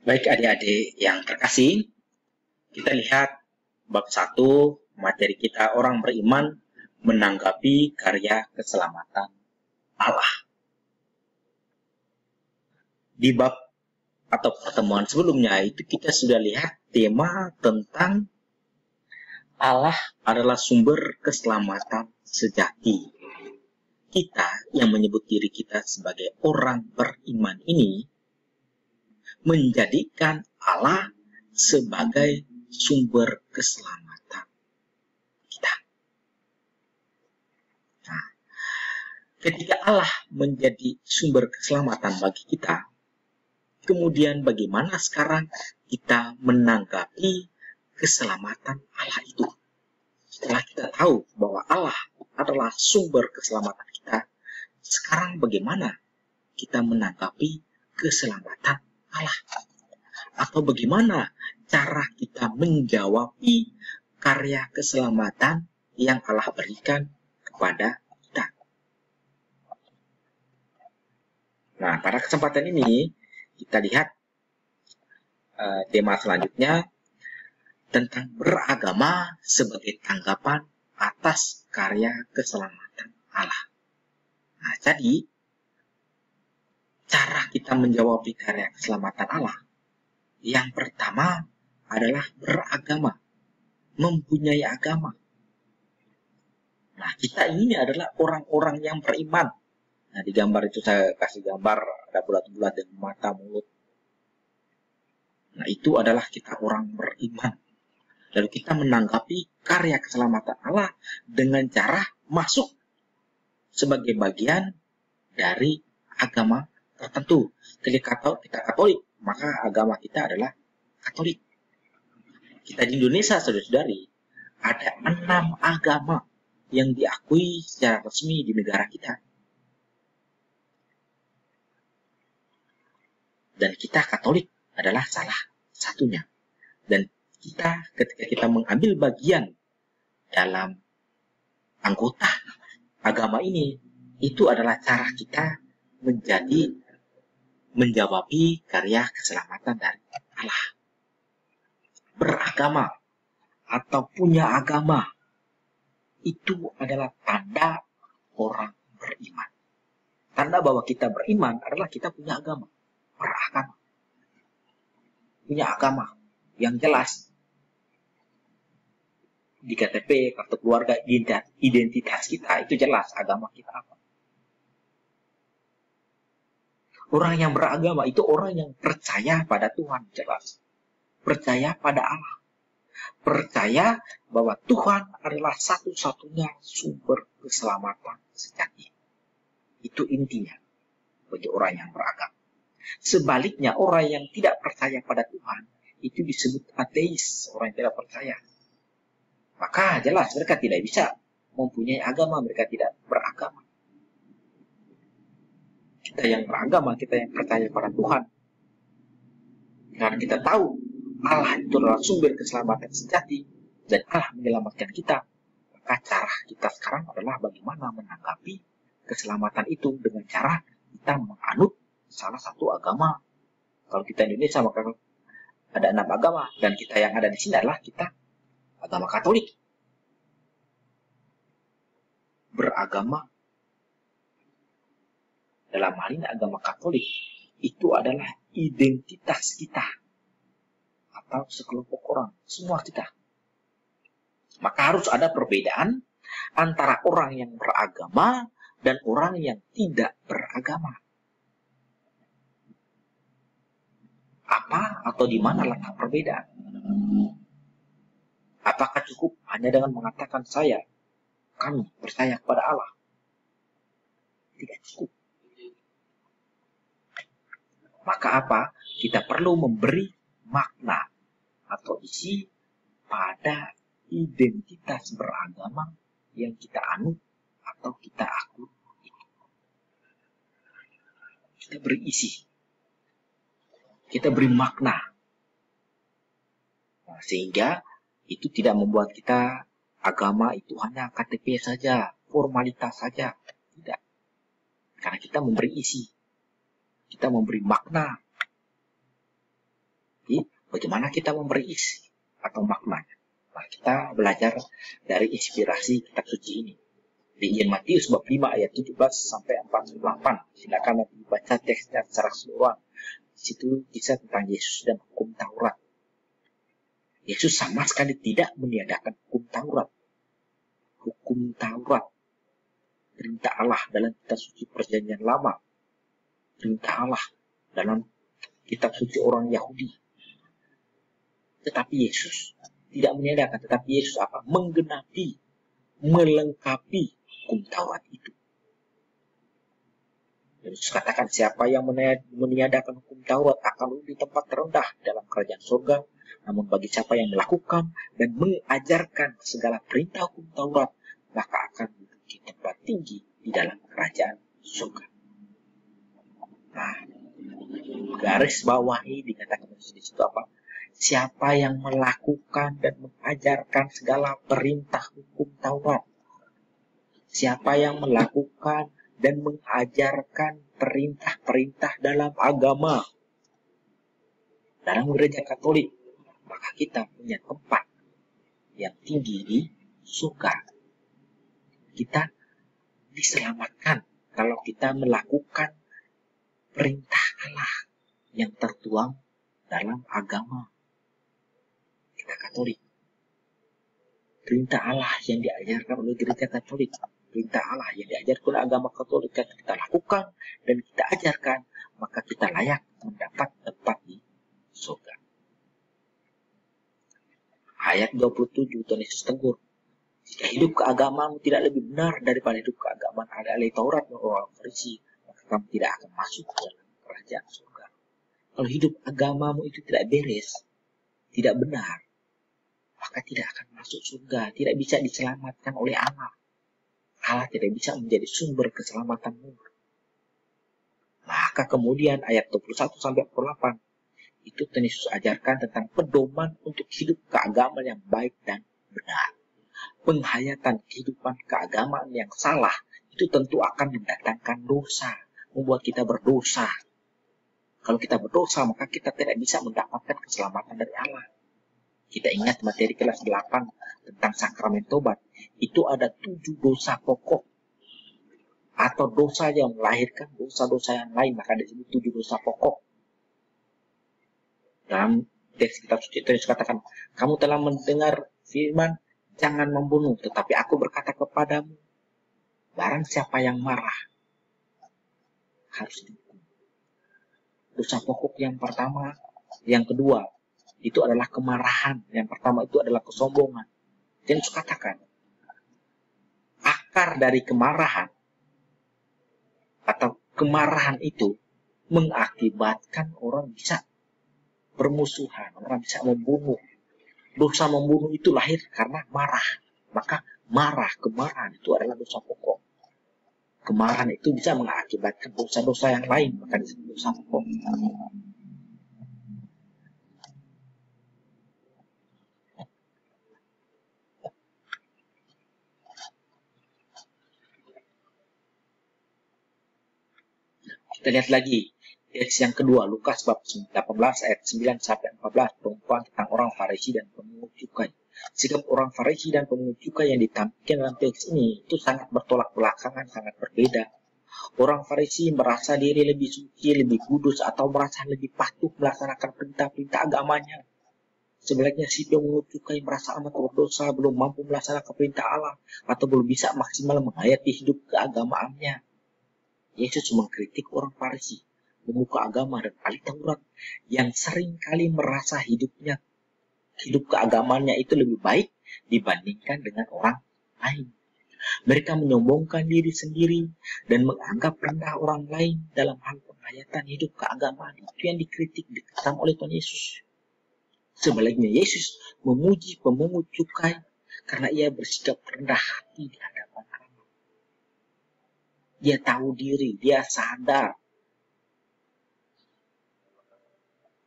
Baik adik-adik yang terkasih, kita lihat bab 1 materi kita orang beriman menanggapi karya keselamatan Allah. Di bab atau pertemuan sebelumnya itu kita sudah lihat tema tentang Allah adalah sumber keselamatan sejati. Kita yang menyebut diri kita sebagai orang beriman ini menjadikan Allah sebagai sumber keselamatan kita. Nah, ketika Allah menjadi sumber keselamatan bagi kita, kemudian bagaimana sekarang kita menanggapi keselamatan Allah itu? Setelah kita tahu bahwa Allah adalah sumber keselamatan kita, sekarang bagaimana kita menanggapi keselamatan Allah? Atau bagaimana cara kita menjawabi karya keselamatan yang Allah berikan kepada kita? Nah, pada kesempatan ini kita lihat tema selanjutnya tentang beragama sebagai tanggapan atas karya keselamatan Allah. Nah, jadi cara kita menjawab karya keselamatan Allah yang pertama adalah beragama, mempunyai agama. Nah, kita ini adalah orang-orang yang beriman. Nah, di gambar itu saya kasih gambar ada bulat-bulat dengan mata, mulut. Nah, itu adalah kita orang beriman. Lalu kita menanggapi karya keselamatan Allah dengan cara masuk sebagai bagian dari agama tertentu. Ketika kita Katolik, maka agama kita adalah Katolik. Kita di Indonesia, saudara-saudari, ada 6 agama yang diakui secara resmi di negara kita. Dan kita Katolik adalah salah satunya. Dan kita ketika kita mengambil bagian dalam anggota agama ini, itu adalah cara kita menjawabi karya keselamatan dari Allah. Beragama atau punya agama itu adalah tanda orang beriman. Tanda bahwa kita beriman adalah kita punya agama. Beragama. Punya agama yang jelas. Di KTP, kartu keluarga, identitas kita itu jelas agama kita apa. Orang yang beragama itu orang yang percaya pada Tuhan, jelas. Percaya pada Allah. Percaya bahwa Tuhan adalah satu-satunya sumber keselamatan sejati. Itu intinya bagi orang yang beragama. Sebaliknya, orang yang tidak percaya pada Tuhan itu disebut ateis, orang yang tidak percaya. Maka jelas mereka tidak bisa mempunyai agama, mereka tidak beragama. Kita yang beragama, kita yang percaya pada Tuhan. Karena kita tahu Allah itu adalah sumber keselamatan sejati dan Allah menyelamatkan kita. Maka cara kita sekarang adalah bagaimana menanggapi keselamatan itu dengan cara kita menganut salah satu agama. Kalau kita Indonesia maka ada 6 agama dan kita yang ada di sini adalah kita agama Katolik. Beragama dalam hal ini agama Katolik itu adalah identitas kita atau sekelompok orang, semua kita. Maka harus ada perbedaan antara orang yang beragama dan orang yang tidak beragama. Apa atau di mana letak perbedaan? Apakah cukup hanya dengan mengatakan kami percaya kepada Allah? Tidak cukup. Maka apa? Kita perlu memberi makna atau isi pada identitas beragama yang kita anut atau kita akui. Kita beri isi. Kita beri makna. Nah, sehingga itu tidak membuat kita agama itu hanya KTP saja, formalitas saja. Tidak. Karena kita memberi isi. Kita memberi makna. Bagaimana kita memberi isi atau makna? Nah, kita belajar dari inspirasi kitab suci ini. Di Injil Matius bab 5 ayat 17 sampai 48. Silakan nanti baca teksnya secara keseluruhan. Di situ kisah tentang Yesus dan hukum Taurat. Yesus sama sekali tidak meniadakan hukum Taurat. Hukum Taurat, perintah Allah dalam kitab suci Perjanjian Lama, perintah Allah dalam kitab suci orang Yahudi. Tetapi Yesus tidak meniadakan, tetapi Yesus apa? Menggenapi, melengkapi hukum Taurat itu. Yesus katakan, siapa yang meniadakan hukum Taurat akan duduk di tempat terendah dalam kerajaan surga. Namun bagi siapa yang melakukan dan mengajarkan segala perintah hukum Taurat, maka akan duduk di tempat tinggi di dalam kerajaan surga. Nah, garis bawahi dikatakan di situ apa? Siapa yang melakukan dan mengajarkan segala perintah hukum Taurat. Siapa yang melakukan dan mengajarkan perintah-perintah dalam agama. Dalam gereja Katolik, maka kita punya tempat yang tinggi di surga. Kita diselamatkan kalau kita melakukan perintah Allah yang tertuang dalam agama kita Katolik. Perintah Allah yang diajarkan oleh gereja Katolik, perintah Allah yang diajarkan oleh agama Katolik, kita lakukan dan kita ajarkan, maka kita layak mendapat tempat di surga. Ayat 27, Tuhan Yesus tegur, jika hidup keagamamu tidak lebih benar daripada hidup keagamaan ahli Taurat dan orang Farisi, maka kamu tidak akan masuk ke dalam kerajaan surga. Kalau hidup agamamu itu tidak beres, tidak benar, maka tidak akan masuk surga, tidak bisa diselamatkan oleh Allah. Allah tidak bisa menjadi sumber keselamatanmu. Maka kemudian ayat 21 sampai 48 itu Tuhan Yesus ajarkan tentang pedoman untuk hidup keagamaan yang baik dan benar. Penghayatan kehidupan keagamaan yang salah itu tentu akan mendatangkan dosa, membuat kita berdosa. Kalau kita berdosa, maka kita tidak bisa mendapatkan keselamatan dari Allah. Kita ingat materi kelas 8 tentang sakramen tobat. Itu ada 7 dosa pokok. Atau dosa yang melahirkan dosa-dosa yang lain. Maka disebut 7 dosa pokok. Dalam teks kitab suci itu katakan, kamu telah mendengar firman, jangan membunuh. Tetapi aku berkata kepadamu, barang siapa yang marah, harus dihukum. Dosa pokok yang pertama, yang kedua, itu adalah kemarahan. Yang pertama itu adalah kesombongan. Dan Yesus katakan, akar dari kemarahan atau kemarahan itu mengakibatkan orang bisa bermusuhan, orang bisa membunuh. Dosa membunuh itu lahir karena marah. Maka kemarahan itu adalah dosa pokok. Kemarahan itu bisa mengakibatkan dosa-dosa yang lain, maka disebut dosa pokok. Kita lihat lagi teks yang kedua, Lukas bab 18 ayat 9 sampai 14, perempuan tentang orang Farisi dan pemungut cukai. Sikap orang Farisi dan pemungut cukai yang ditampilkan dalam teks ini itu sangat bertolak belakangan, sangat berbeda. Orang Farisi merasa diri lebih suci, lebih kudus, atau merasa lebih patuh melaksanakan perintah-perintah agamanya. Sebaliknya si pemungut cukai merasa amat berdosa, belum mampu melaksanakan perintah Allah, atau belum bisa maksimal menghayati hidup keagamaannya. Yesus mengkritik orang Farisi, pemuka agama dan ahli Taurat yang sering kali merasa hidup keagamaannya itu lebih baik dibandingkan dengan orang lain. Mereka menyombongkan diri sendiri dan menganggap rendah orang lain dalam hal penghayatan hidup keagamaan. Itu yang dikritik, dikecam oleh Tuhan Yesus. Sebaliknya Yesus memuji pemungut cukai karena ia bersikap rendah hati di hadapan Allah. Dia tahu diri, dia sadar.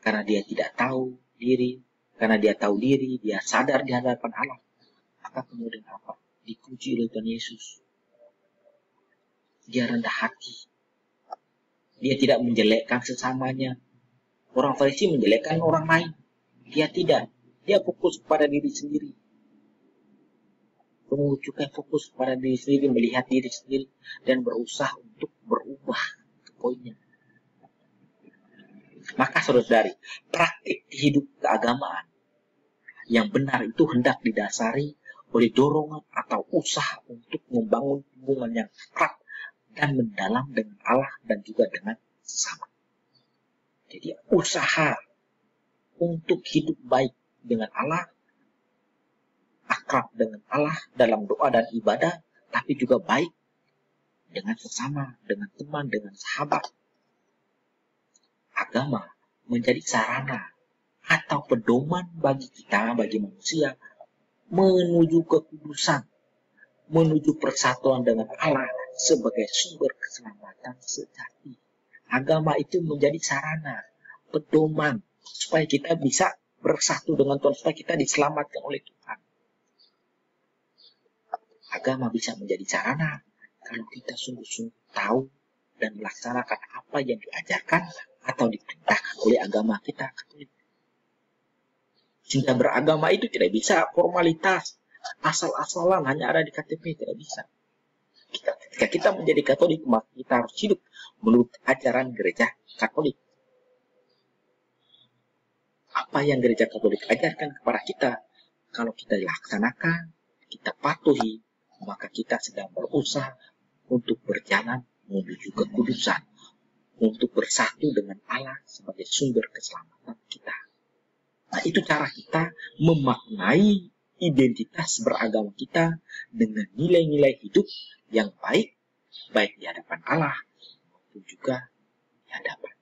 Karena dia tidak tahu diri, karena dia tahu diri, dia sadar di hadapan Allah. Maka kemudian apa? Dipuji oleh Tuhan Yesus. Dia rendah hati. Dia tidak menjelekkan sesamanya. Orang Farisi menjelekkan orang lain. Dia tidak. Dia fokus pada diri sendiri. Menunjukkan fokus pada diri sendiri, melihat diri sendiri, dan berusaha untuk berubah ke poinnya. Maka saudara-saudari, praktik hidup keagamaan yang benar itu hendak didasari oleh dorongan atau usaha untuk membangun hubungan yang erat dan mendalam dengan Allah dan juga dengan sesama. Jadi usaha untuk hidup baik dengan Allah, akrab dengan Allah dalam doa dan ibadah, tapi juga baik dengan sesama, dengan teman, dengan sahabat. Agama menjadi sarana atau pedoman bagi kita, bagi manusia, menuju kekudusan, menuju persatuan dengan Allah sebagai sumber keselamatan sejati. Agama itu menjadi sarana, pedoman, supaya kita bisa bersatu dengan Tuhan, supaya kita diselamatkan oleh Tuhan. Agama bisa menjadi sarana kalau kita sungguh-sungguh tahu dan melaksanakan apa yang diajarkan atau diperintahkan oleh agama kita Katolik. Sehingga beragama itu tidak bisa formalitas, asal-asalan hanya ada di KTP, tidak bisa. Ketika kita menjadi Katolik, maka kita harus hidup menurut ajaran gereja Katolik. Apa yang gereja Katolik ajarkan kepada kita, kalau kita laksanakan, kita patuhi, maka kita sedang berusaha untuk berjalan menuju kekudusan, untuk bersatu dengan Allah sebagai sumber keselamatan kita. Nah, itu cara kita memaknai identitas beragama kita dengan nilai-nilai hidup yang baik di hadapan Allah maupun juga di hadapan